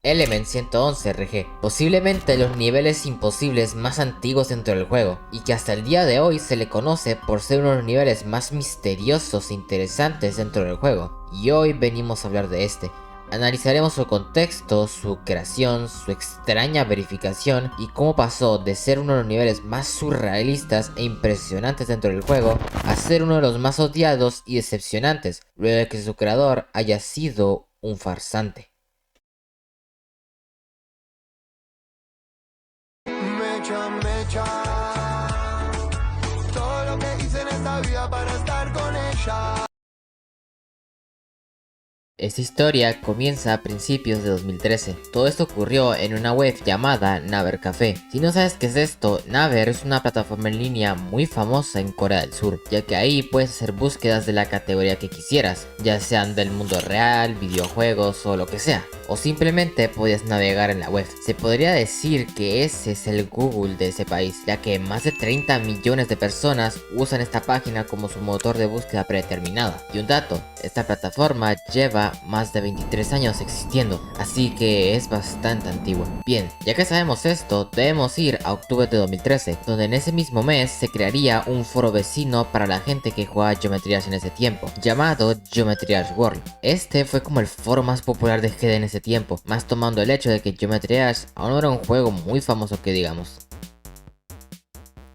Element 111 RG, posiblemente los niveles imposibles más antiguos dentro del juego, y que hasta el día de hoy se le conoce por ser uno de los niveles más misteriosos e interesantes dentro del juego, y hoy venimos a hablar de este. Analizaremos su contexto, su creación, su extraña verificación y cómo pasó de ser uno de los niveles más surrealistas e impresionantes dentro del juego a ser uno de los más odiados y decepcionantes, luego de que su creador haya sido un farsante. Mecha, todo lo que hice en esta vida para estar con ella. Esta historia comienza a principios de 2013. Todo esto ocurrió en una web llamada Naver Café. Si no sabes qué es esto, Naver es una plataforma en línea muy famosa en Corea del Sur, ya que ahí puedes hacer búsquedas de la categoría que quisieras, ya sean del mundo real, videojuegos o lo que sea. O simplemente podías navegar en la web. Se podría decir que ese es el Google de ese país, ya que más de 30 millones de personas usan esta página como su motor de búsqueda predeterminada. Y un dato, esta plataforma lleva más de 23 años existiendo, así que es bastante antigua. Bien, ya que sabemos esto, debemos ir a octubre de 2013, donde en ese mismo mes se crearía un foro vecino para la gente que jugaba Geometry Dash en ese tiempo, llamado Geometry Dash World. Este fue como el foro más popular de GD en ese tiempo, más tomando el hecho de que Geometry Dash aún no era un juego muy famoso que digamos.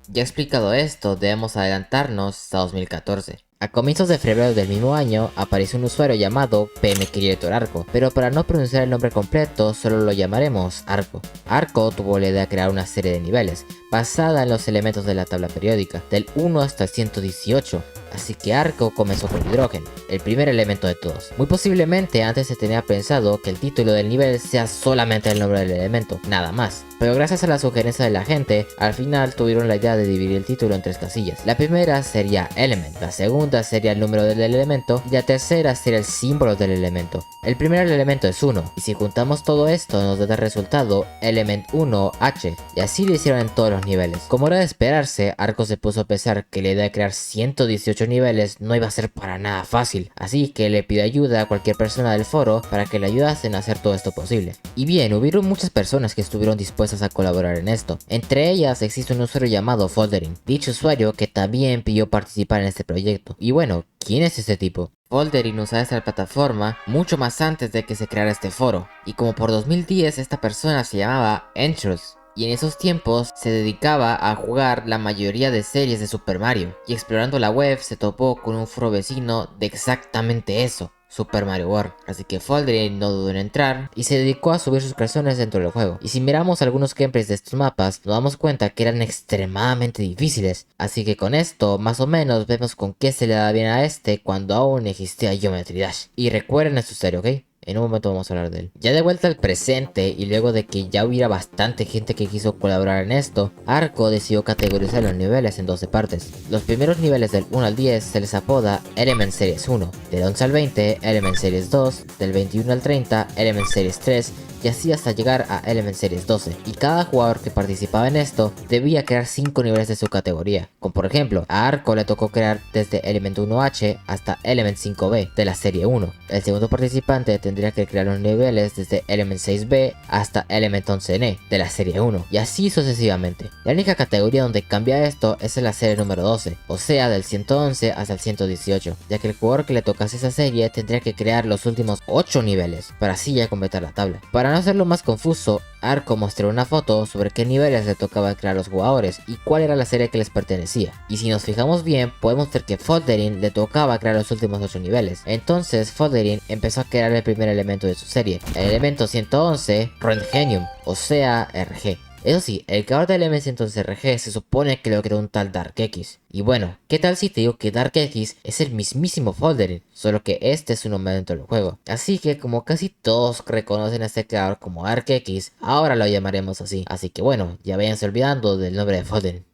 Ya explicado esto, debemos adelantarnos a 2014. A comienzos de febrero del mismo año apareció un usuario llamado PM Creator Arco, pero para no pronunciar el nombre completo solo lo llamaremos Arco. Arco tuvo la idea de crear una serie de niveles, basada en los elementos de la tabla periódica, del 1 hasta el 118, así que Arco comenzó con hidrógeno, el primer elemento de todos. Muy posiblemente antes se tenía pensado que el título del nivel sea solamente el nombre del elemento, nada más. Pero gracias a la sugerencia de la gente, al final tuvieron la idea de dividir el título en tres casillas. La primera sería Element, la segunda sería el número del elemento y la tercera sería el símbolo del elemento. El primer elemento es 1, y si juntamos todo esto nos da el resultado Element 1H, y así lo hicieron en todos los niveles. Como era de esperarse, Arco se puso a pensar que la idea de crear 118 niveles no iba a ser para nada fácil, así que le pidió ayuda a cualquier persona del foro para que le ayudasen a hacer todo esto posible. Y bien, hubieron muchas personas que estuvieron dispuestas a colaborar en esto. Entre ellas existe un usuario llamado Foldering, dicho usuario que también pidió participar en este proyecto. Y bueno, ¿quién es este tipo? Foldering usaba esta plataforma mucho más antes de que se creara este foro, y como por 2010 esta persona se llamaba Entrus, y en esos tiempos se dedicaba a jugar la mayoría de series de Super Mario, y explorando la web se topó con un foro vecino de exactamente eso, Super Mario World, así que Foldering no dudó en entrar y se dedicó a subir sus creaciones dentro del juego. Y si miramos algunos gameplays de estos mapas, nos damos cuenta que eran extremadamente difíciles, así que con esto más o menos vemos con qué se le da bien a este cuando aún existía Geometry Dash. Y recuerden esto serio, ¿ok? En un momento vamos a hablar de él. Ya de vuelta al presente y luego de que ya hubiera bastante gente que quiso colaborar en esto, Arco decidió categorizar los niveles en 12 partes. Los primeros niveles del 1 al 10 se les apoda Element Series 1, del 11 al 20 Element Series 2, del 21 al 30 Element Series 3 y así hasta llegar a Element Series 12. Y cada jugador que participaba en esto debía crear 5 niveles de su categoría, como por ejemplo a Arco le tocó crear desde Element 1H hasta Element 5B de la serie 1. El segundo participante tendría que crear los niveles desde Element 6B hasta Element 11N de la serie 1 y así sucesivamente. La única categoría donde cambia esto es en la serie número 12, o sea del 111 hasta el 118, ya que el jugador que le tocase esa serie tendría que crear los últimos 8 niveles para así ya completar la tabla. Para no hacerlo más confuso, Arco mostró una foto sobre qué niveles le tocaba crear a los jugadores y cuál era la serie que les pertenecía. Y si nos fijamos bien, podemos ver que Foldering le tocaba crear los últimos 8 niveles. Entonces Foldering empezó a crear el primer elemento de su serie, el elemento 111 Röntgenium, o sea RG. Eso sí, el creador del M111RG se supone que lo creó un tal DarkX. Y bueno, ¿qué tal si te digo que DarkX es el mismísimo Foldering? Solo que este es su nombre dentro del juego. Así que como casi todos reconocen a este creador como DarkX, ahora lo llamaremos así. Así que bueno, ya váyanse olvidando del nombre de Foldering.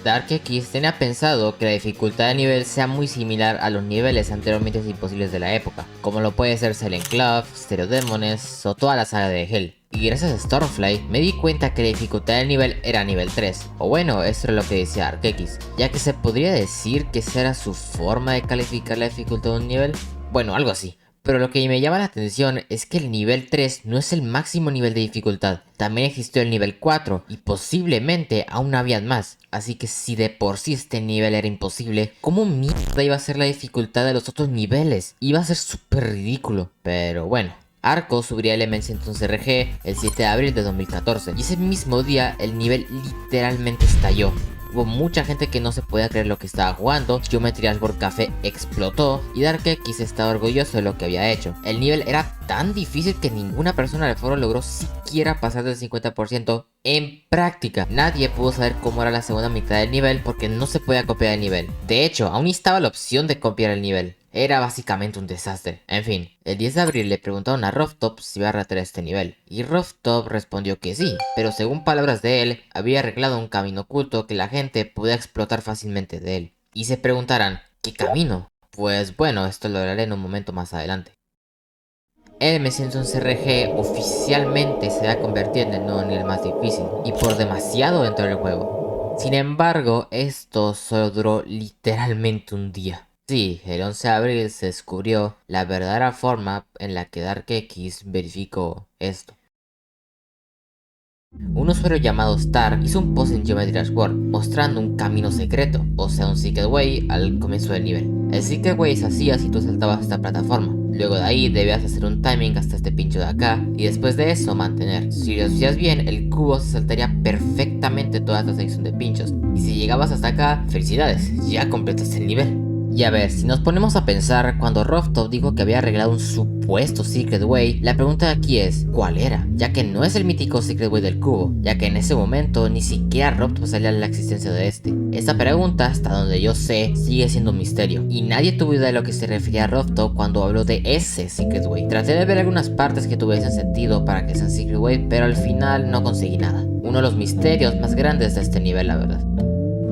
DarkX tenía pensado que la dificultad de nivel sea muy similar a los niveles anteriormente imposibles de la época, como lo puede ser Silent Club, Stereo Demons o toda la saga de Hell. Y gracias a Stormfly me di cuenta que la dificultad del nivel era nivel 3, o bueno, eso era lo que decía DarkX, ya que se podría decir que esa era su forma de calificar la dificultad de un nivel, bueno, algo así. Pero lo que me llama la atención es que el nivel 3 no es el máximo nivel de dificultad. También existió el nivel 4 y posiblemente aún habían más. Así que si de por sí este nivel era imposible, ¿cómo mierda iba a ser la dificultad de los otros niveles? Iba a ser súper ridículo. Pero bueno. Arco subiría el M111RG el 7 de abril de 2014 y ese mismo día el nivel literalmente estalló. Hubo mucha gente que no se podía creer lo que estaba jugando, Geometry Dash Café explotó y DarkX estaba orgulloso de lo que había hecho. El nivel era tan difícil que ninguna persona del foro logró siquiera pasar del 50% en práctica. Nadie pudo saber cómo era la segunda mitad del nivel porque no se podía copiar el nivel. De hecho, aún estaba la opción de copiar el nivel. Era básicamente un desastre. En fin, el 10 de abril le preguntaron a Rooftop si iba a retar este nivel, y Rooftop respondió que sí, pero según palabras de él, había arreglado un camino oculto que la gente podía explotar fácilmente de él. Y se preguntarán, ¿qué camino? Pues bueno, esto lo hablaré en un momento más adelante. El M111RG oficialmente se ha convertido en el nuevo nivel más difícil, y por demasiado dentro del juego. Sin embargo, esto solo duró literalmente un día. Sí, el 11 de abril se descubrió la verdadera forma en la que DarkX verificó esto. Un usuario llamado Star hizo un post en Geometry Dash World mostrando un camino secreto, o sea un Secret Way al comienzo del nivel. El Secret Way se hacía si tú saltabas esta plataforma. Luego de ahí debías hacer un timing hasta este pincho de acá y después de eso mantener. Si lo hacías bien, el cubo se saltaría perfectamente toda esta sección de pinchos. Y si llegabas hasta acá, felicidades, ya completaste el nivel. Y a ver, si nos ponemos a pensar, cuando Rooftop dijo que había arreglado un supuesto Secret Way, la pregunta aquí es, ¿cuál era? Ya que no es el mítico Secret Way del cubo, ya que en ese momento ni siquiera Rooftop sabía la existencia de este. Esta pregunta, hasta donde yo sé, sigue siendo un misterio, y nadie tuvo idea de lo que se refería a Rooftop cuando habló de ese Secret Way. Traté de ver algunas partes que tuviesen sentido para que sea Secret Way, pero al final no conseguí nada. Uno de los misterios más grandes de este nivel, la verdad.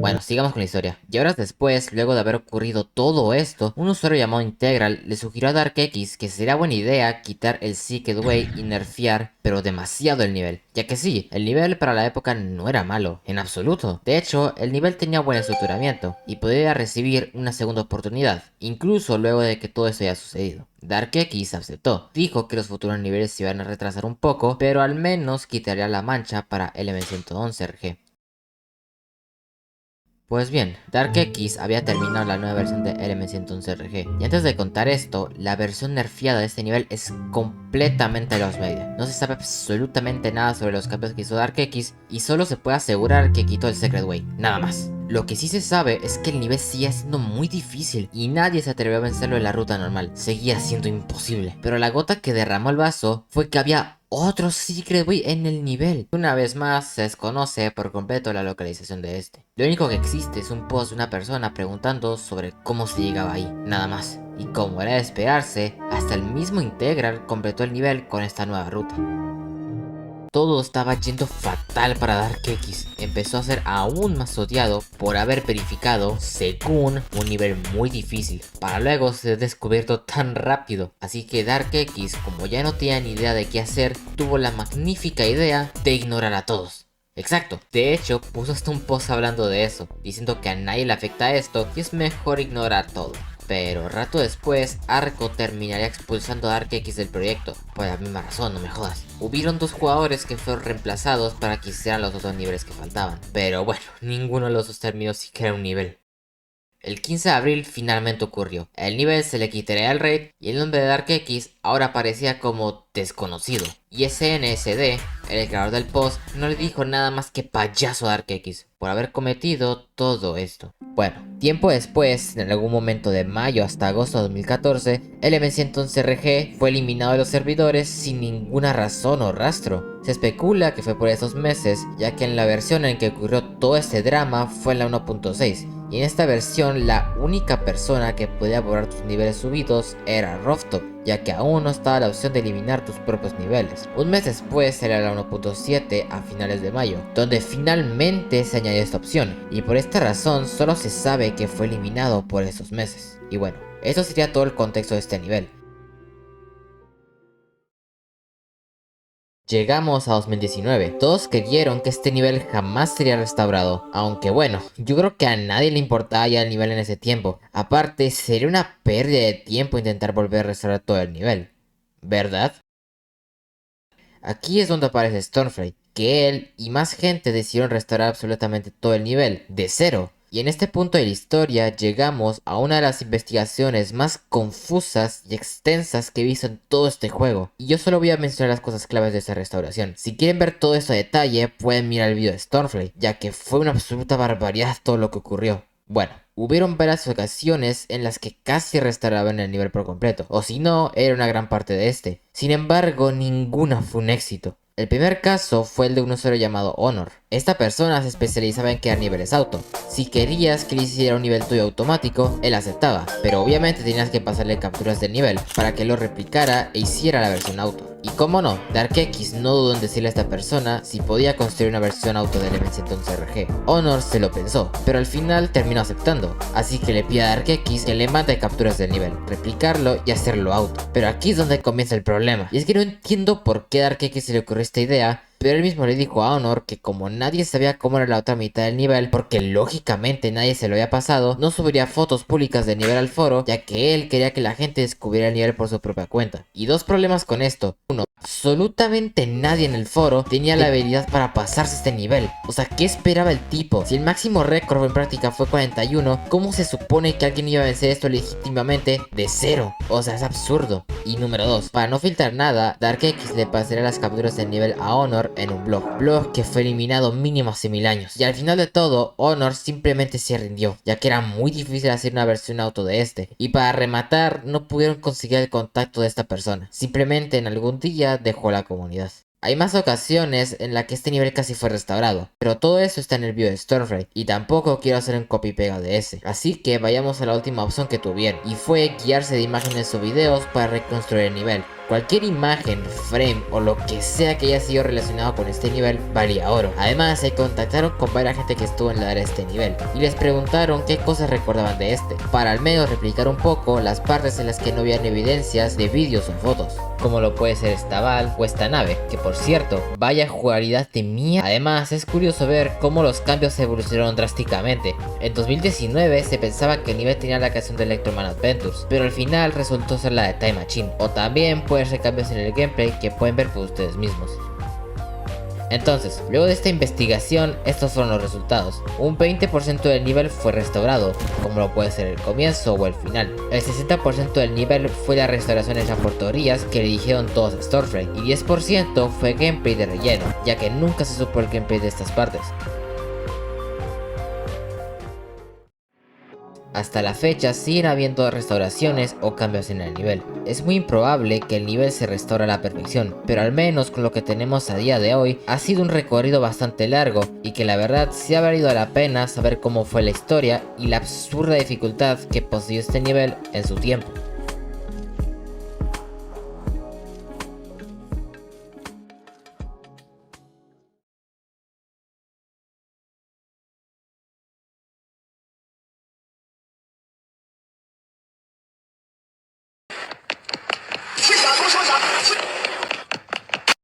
Bueno, sigamos con la historia. Y horas después, luego de haber ocurrido todo esto, un usuario llamado Integral le sugirió a DarkX que sería buena idea quitar el Secret Way y nerfear, pero demasiado el nivel. Ya que sí, el nivel para la época no era malo, en absoluto. De hecho, el nivel tenía buen estructuramiento y podía recibir una segunda oportunidad, incluso luego de que todo esto haya sucedido. DarkX aceptó, dijo que los futuros niveles se iban a retrasar un poco, pero al menos quitaría la mancha para el M111RG. Pues bien, DarkX había terminado la nueva versión de LM111RG, y antes de contar esto, la versión nerfeada de este nivel es completamente lost media. No se sabe absolutamente nada sobre los cambios que hizo DarkX, y solo se puede asegurar que quitó el Secret Way, nada más. Lo que sí se sabe es que el nivel sigue siendo muy difícil y nadie se atrevió a vencerlo en la ruta normal, seguía siendo imposible. Pero la gota que derramó el vaso fue que había otro Secret Way en el nivel. Una vez más, se desconoce por completo la localización de este. Lo único que existe es un post de una persona preguntando sobre cómo se llegaba ahí, nada más. Y como era de esperarse, hasta el mismo Integral completó el nivel con esta nueva ruta. Todo estaba yendo fatal para DarkX. Empezó a ser aún más odiado por haber verificado, según, un nivel muy difícil, para luego ser descubierto tan rápido. Así que DarkX, como ya no tenía ni idea de qué hacer, tuvo la magnífica idea de ignorar a todos. Exacto, de hecho puso hasta un post hablando de eso, diciendo que a nadie le afecta esto y es mejor ignorar todo. Pero rato después, Arco terminaría expulsando a DarkX del proyecto, por la misma razón, no me jodas. Hubieron dos jugadores que fueron reemplazados para que hicieran los otros niveles que faltaban, pero bueno, ninguno de los dos terminó siquiera un nivel. El 15 de abril finalmente ocurrió, el nivel se le quitaría el raid y el nombre de DarkX ahora aparecía como desconocido. Y SNSD, el creador del post, no le dijo nada más que payaso a DarkX por haber cometido todo esto. Bueno, tiempo después, en algún momento de mayo hasta agosto de 2014, el M111RG fue eliminado de los servidores sin ninguna razón o rastro. Se especula que fue por esos meses, ya que en la versión en que ocurrió todo este drama fue en la 1.6. Y en esta versión la única persona que podía borrar tus niveles subidos era Rooftop, ya que aún no estaba la opción de eliminar tus propios niveles. Un mes después era la 1.7 a finales de mayo, donde finalmente se añadió esta opción, y por esta razón solo se sabe que fue eliminado por esos meses. Y bueno, eso sería todo el contexto de este nivel. Llegamos a 2019, todos creyeron que este nivel jamás sería restaurado, aunque bueno, yo creo que a nadie le importaba ya el nivel en ese tiempo. Aparte, sería una pérdida de tiempo intentar volver a restaurar todo el nivel, ¿verdad? Aquí es donde aparece Stormfrey, que él y más gente decidieron restaurar absolutamente todo el nivel, de cero. Y en este punto de la historia llegamos a una de las investigaciones más confusas y extensas que he visto en todo este juego. Y yo solo voy a mencionar las cosas claves de esta restauración. Si quieren ver todo esto a detalle, pueden mirar el video de Stormfrey, ya que fue una absoluta barbaridad todo lo que ocurrió. Bueno, hubieron varias ocasiones en las que casi restauraban el nivel por completo, o si no, era una gran parte de este. Sin embargo, ninguna fue un éxito. El primer caso fue el de un usuario llamado Honor. Esta persona se especializaba en crear niveles auto. Si querías que le hiciera un nivel tuyo automático, él aceptaba, pero obviamente tenías que pasarle capturas del nivel para que lo replicara e hiciera la versión auto. Y como no, DarkX no dudó en decirle a esta persona si podía construir una versión auto del Element11RG. Honor se lo pensó, pero al final terminó aceptando, así que le pide a DarkX que le mande capturas del nivel, replicarlo y hacerlo auto. Pero aquí es donde comienza el problema, y es que no entiendo por qué a DarkX se le ocurrió esta idea, pero él mismo le dijo a Honor que como nadie sabía cómo era la otra mitad del nivel, porque lógicamente nadie se lo había pasado, no subiría fotos públicas del nivel al foro, ya que él quería que la gente descubriera el nivel por su propia cuenta. Y dos problemas con esto. Uno, absolutamente nadie en el foro tenía la habilidad para pasarse este nivel. O sea, ¿qué esperaba el tipo? Si el máximo récord en práctica fue 41, ¿cómo se supone que alguien iba a vencer esto legítimamente de cero? O sea, es absurdo. Y número 2, para no filtrar nada, DarkX le pasaría las capturas del nivel a Honor en un blog que fue eliminado mínimo hace 1000 años. Y al final de todo, Honor simplemente se rindió, ya que era muy difícil hacer una versión auto de este. Y para rematar, no pudieron conseguir el contacto de esta persona. Simplemente en algún día dejó la comunidad. Hay más ocasiones en las que este nivel casi fue restaurado, pero todo eso está en el video de Stormfrey, y tampoco quiero hacer un copy pega de ese. Así que vayamos a la última opción que tuvieron, y fue guiarse de imágenes o videos para reconstruir el nivel. Cualquier imagen, frame o lo que sea que haya sido relacionado con este nivel valía oro. Además, se contactaron con varias gente que estuvo en la área de este nivel y les preguntaron qué cosas recordaban de este, para al menos replicar un poco las partes en las que no habían evidencias de vídeos o fotos, como lo puede ser esta Val o esta nave, que por cierto, vaya jugabilidad de mierda. Además, es curioso ver cómo los cambios evolucionaron drásticamente. En 2019 se pensaba que el nivel tenía la canción de Electroman Adventures, pero al final resultó ser la de Time Machine, o también puede ser cambios en el gameplay que pueden ver por ustedes mismos. Entonces, luego de esta investigación, estos fueron los resultados. Un 20% del nivel fue restaurado, como lo puede ser el comienzo o el final. El 60% del nivel fue la restauración hecha por teorías que le dijeron todos a Stormfrey, y 10% fue gameplay de relleno, ya que nunca se supo el gameplay de estas partes. Hasta la fecha siguen habiendo restauraciones o cambios en el nivel. Es muy improbable que el nivel se restaure a la perfección, pero al menos con lo que tenemos a día de hoy ha sido un recorrido bastante largo y que la verdad sí ha valido la pena saber cómo fue la historia y la absurda dificultad que poseyó este nivel en su tiempo.